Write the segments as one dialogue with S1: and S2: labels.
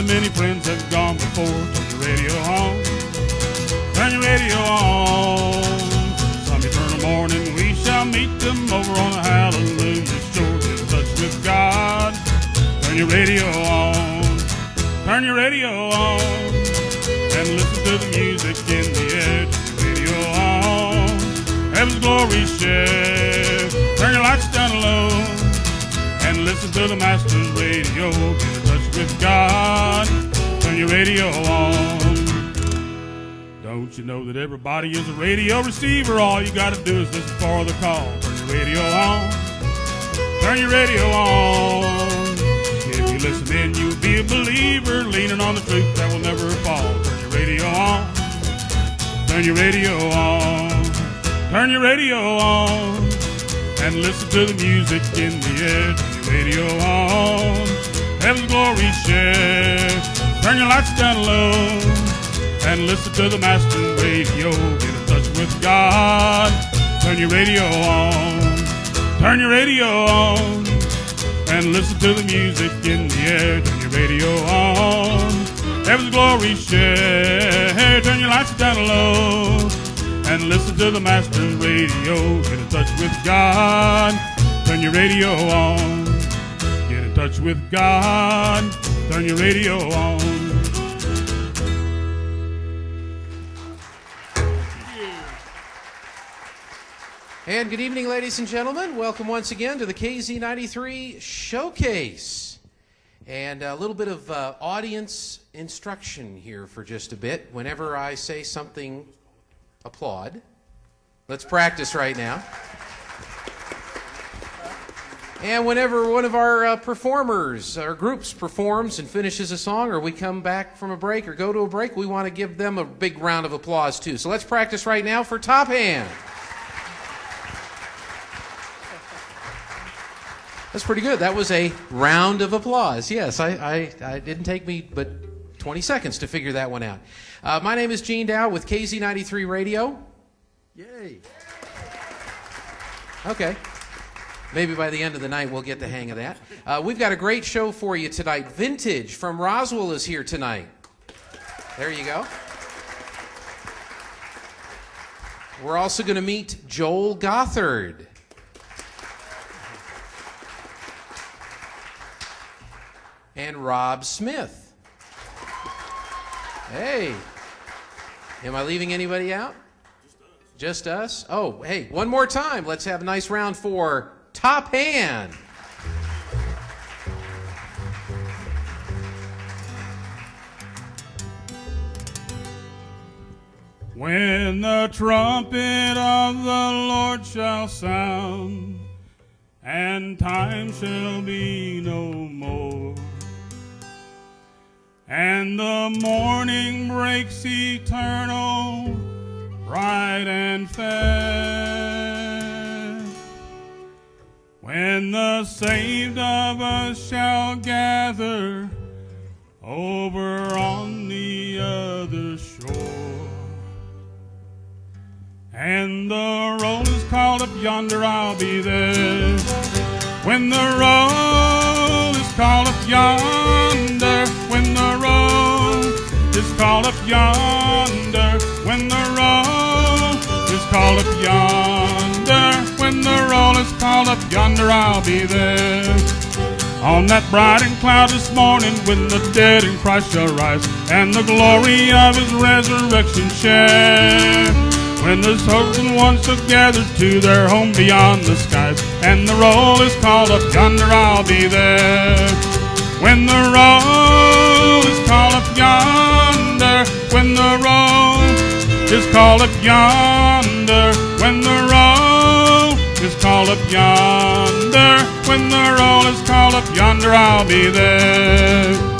S1: many friends have gone before. Turn your radio on. Turn your radio on. Some eternal morning we shall meet them over on the hallelujah shore. Get in touch with God. Turn your radio on. Turn your radio on. And listen to the music in the air. Turn your radio on. Heaven's glory share. Turn your lights down low. And listen to the Master's radio. Get in touch with God. Turn your radio on. Don't you know that everybody is a radio receiver? All you got to do is listen for the call. Turn your radio on. Turn your radio on. If you listen in, you'll be a believer, leaning on the truth that will never fall. Turn your radio on. Turn your radio on. Turn your radio on. And listen to the music in the air. Turn your radio on. Heaven's glory share. Turn your lights down low. And listen to the Master's radio. Get in touch with God. Turn your radio on. Turn your radio on. And listen to the music in the air. Turn your radio on. Heaven's glory share. Turn your lights down low. And listen to the Master's radio. Get in touch with God. Turn your radio on. Get in touch with God. Turn your radio on.
S2: And good evening, ladies and gentlemen. Welcome once again to the KZ93 Showcase. And a little bit of audience instruction here for just a bit. Whenever I say something, applaud. Let's practice right now. And whenever one of our performers, our groups performs and finishes a song, or we come back from a break or go to a break, we want to give them a big round of applause too. So let's practice right now for Top Hand. That's pretty good. That was a round of applause. Yes, I didn't take me but 20 seconds to figure that one out. My name is Gene Dow with KZ93 Radio.
S3: Yay.
S2: Okay. Maybe by the end of the night we'll get the hang of that. We've got a great show for you tonight. Vintage from Roswell is here tonight. There you go. We're also going to meet Joel Gothard. And Rob Smith. Hey. Am I leaving anybody out? Just us? Oh, hey, one more time. Let's have a nice round for Top Hand.
S1: When the trumpet of the Lord shall sound, and time shall be no more, and the morning breaks eternal, bright and fair, when the saved of us shall gather over on the other shore, and the roll is called up yonder, I'll be there. When the roll is called up yonder, when the roll is called up yonder, when the roll is called up yonder, when the roll is called up yonder, I'll be there. On that bright and cloudless morning, when the dead in Christ shall rise, and the glory of his resurrection share, when the chosen ones shall gather to their home beyond the skies, and the roll is called up yonder, I'll be there. When the roll is called up yonder, when the roll is called up yonder, when the roll is called up yonder, when the roll is called up yonder, I'll be there.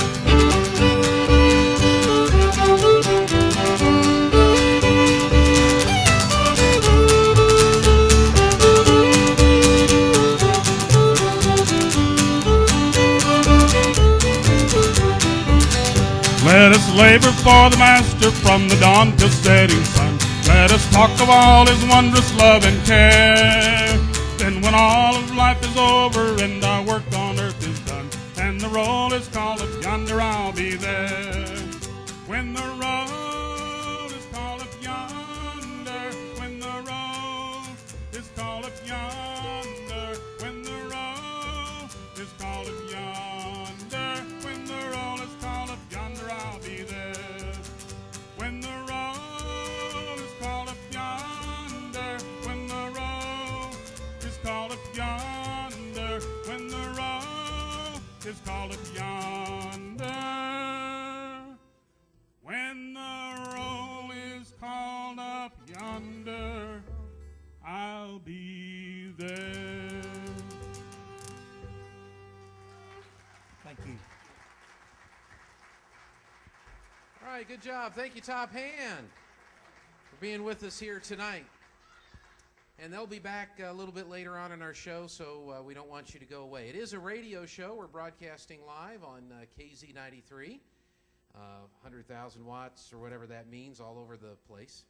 S1: Let us labor for the Master from the dawn till setting sun. Let us talk of all his wondrous love and care. Then when all of life is over and our work on earth is done, and the roll is called up yonder, I'll be there. When the roll is called up yonder, when the roll is called up yonder, when the roll is called up yonder, when the roll is called up yonder, I'll be there. When the roll is called up yonder, when the roll is called up yonder, when the roll is called up yonder, when the roll is called up yonder, I'll be there.
S3: Thank you.
S2: All right, good job. Thank you, Top Hand, for being with us here tonight. And they'll be back a little bit later on in our show, so we don't want you to go away. It is a radio show. We're broadcasting live on KZ93, 100,000 watts or whatever that means, all over the place.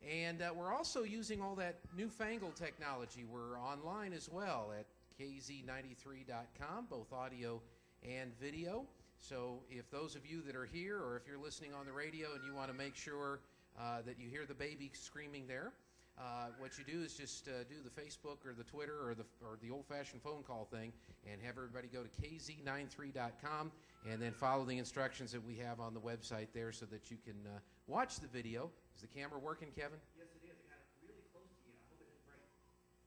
S2: And we're also using all that newfangled technology. We're online as well at kz93.com, both audio and video. So if those of you that are here, or if you're listening on the radio and you want to make sure that you hear the baby screaming there, what you do is just do the Facebook or the Twitter or the old-fashioned phone call thing and have everybody go to kz93.com and then follow the instructions that we have on the website there so that you can watch the video. Is the camera working, Kevin?
S3: Yes, it is. I got it really close to you. I hope it didn't break.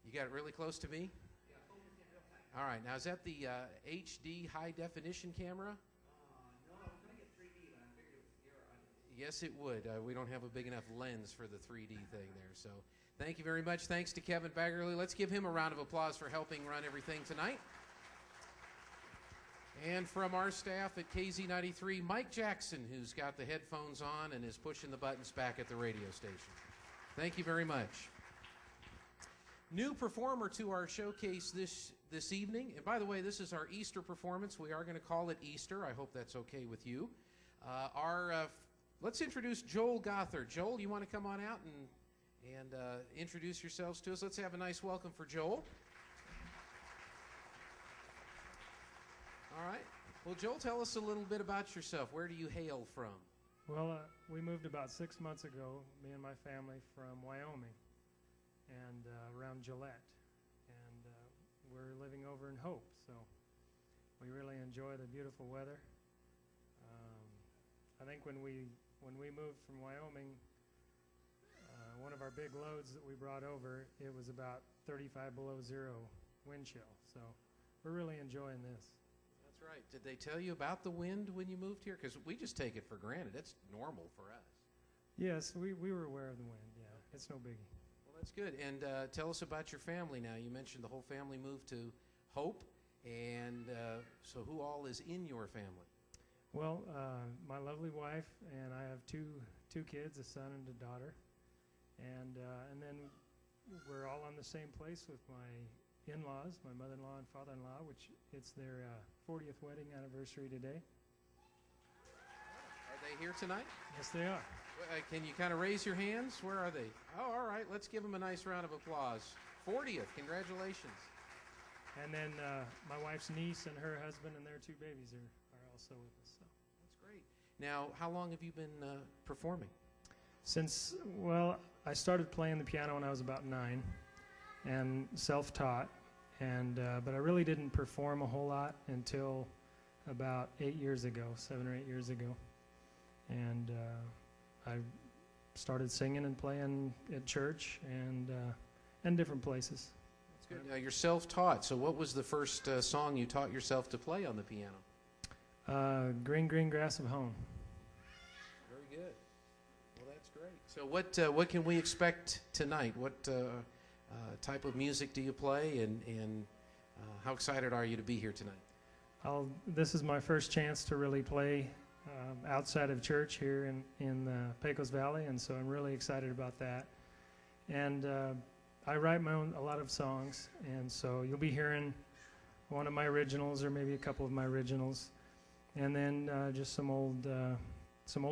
S2: You got it really close to me?
S3: Yeah, focus in real tight.
S2: All right. Now, is that the HD high-definition camera?
S3: No, I was going to get 3D, but I figured it was the audio.
S2: Yes, it would. We don't have a big enough lens for the 3D thing there. So thank you very much. Thanks to Kevin Baggerly. Let's give him a round of applause for helping run everything tonight. And from our staff at KZ93, Mike Jackson, who's got the headphones on and is pushing the buttons back at the radio station. Thank you very much. New performer to our showcase this evening. And by the way, this is our Easter performance. We are going to call it Easter. I hope that's okay with you. Let's introduce Joel Gothard. Joel, you want to come on out and introduce yourselves to us? Let's have a nice welcome for Joel. All right. Well, Joel, tell us a little bit about yourself. Where do you hail from?
S4: Well, we moved about 6 months ago, me and my family, from Wyoming and around Gillette. And we're living over in Hope, so we really enjoy the beautiful weather. I think when we moved from Wyoming, one of our big loads that we brought over, it was about 35 below zero wind chill. So we're really enjoying this.
S2: That's right. Did they tell you about the wind when you moved here? Because we just take it for granted. It's normal for us.
S4: Yes, we were aware of the wind. Yeah, it's no biggie.
S2: Well, that's good. And tell us about your family now. You mentioned the whole family moved to Hope. And so who all is in your family?
S4: Well, my lovely wife and I have two kids, a son and a daughter. And then we're all on the same place with my in-laws, my mother-in-law and father-in-law, which it's their 40th wedding anniversary today.
S2: Are they here tonight?
S4: Yes, they are.
S2: Can you kind of raise your hands? Where are they? Oh, all right. Let's give them a nice round of applause. 40th. Congratulations.
S4: And then my wife's niece and her husband and their two babies are also with us. So.
S2: That's great. Now, how long have you been performing?
S4: Since, well, I started playing the piano when I was about 9 and self-taught. But I really didn't perform a whole lot until about 8 years ago, 7 or 8 years ago. And I started singing and playing at church and different places.
S2: That's good. Now, you're self-taught, so what was the first song you taught yourself to play on the piano?
S4: Green, Green Grass of Home.
S2: Very good. Well, that's great. So what can we expect tonight? What type of music do you play, and how excited are you to be here tonight?
S4: This is my first chance to really play outside of church here in Pecos Valley, and so I'm really excited about that. And I write a lot of songs, and so you'll be hearing one of my originals or maybe a couple of my originals, and then just some old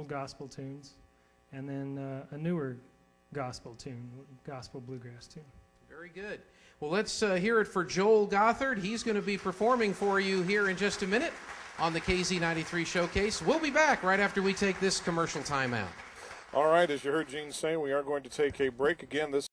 S4: gospel tunes, and then a newer gospel tune, gospel bluegrass tune.
S2: Very good. Well, let's hear it for Joel Gothard. He's going to be performing for you here in just a minute. on the KZ93 Showcase. We'll be back right after we take this commercial timeout.
S5: All right, as you heard Gene say, we are going to take a break again. This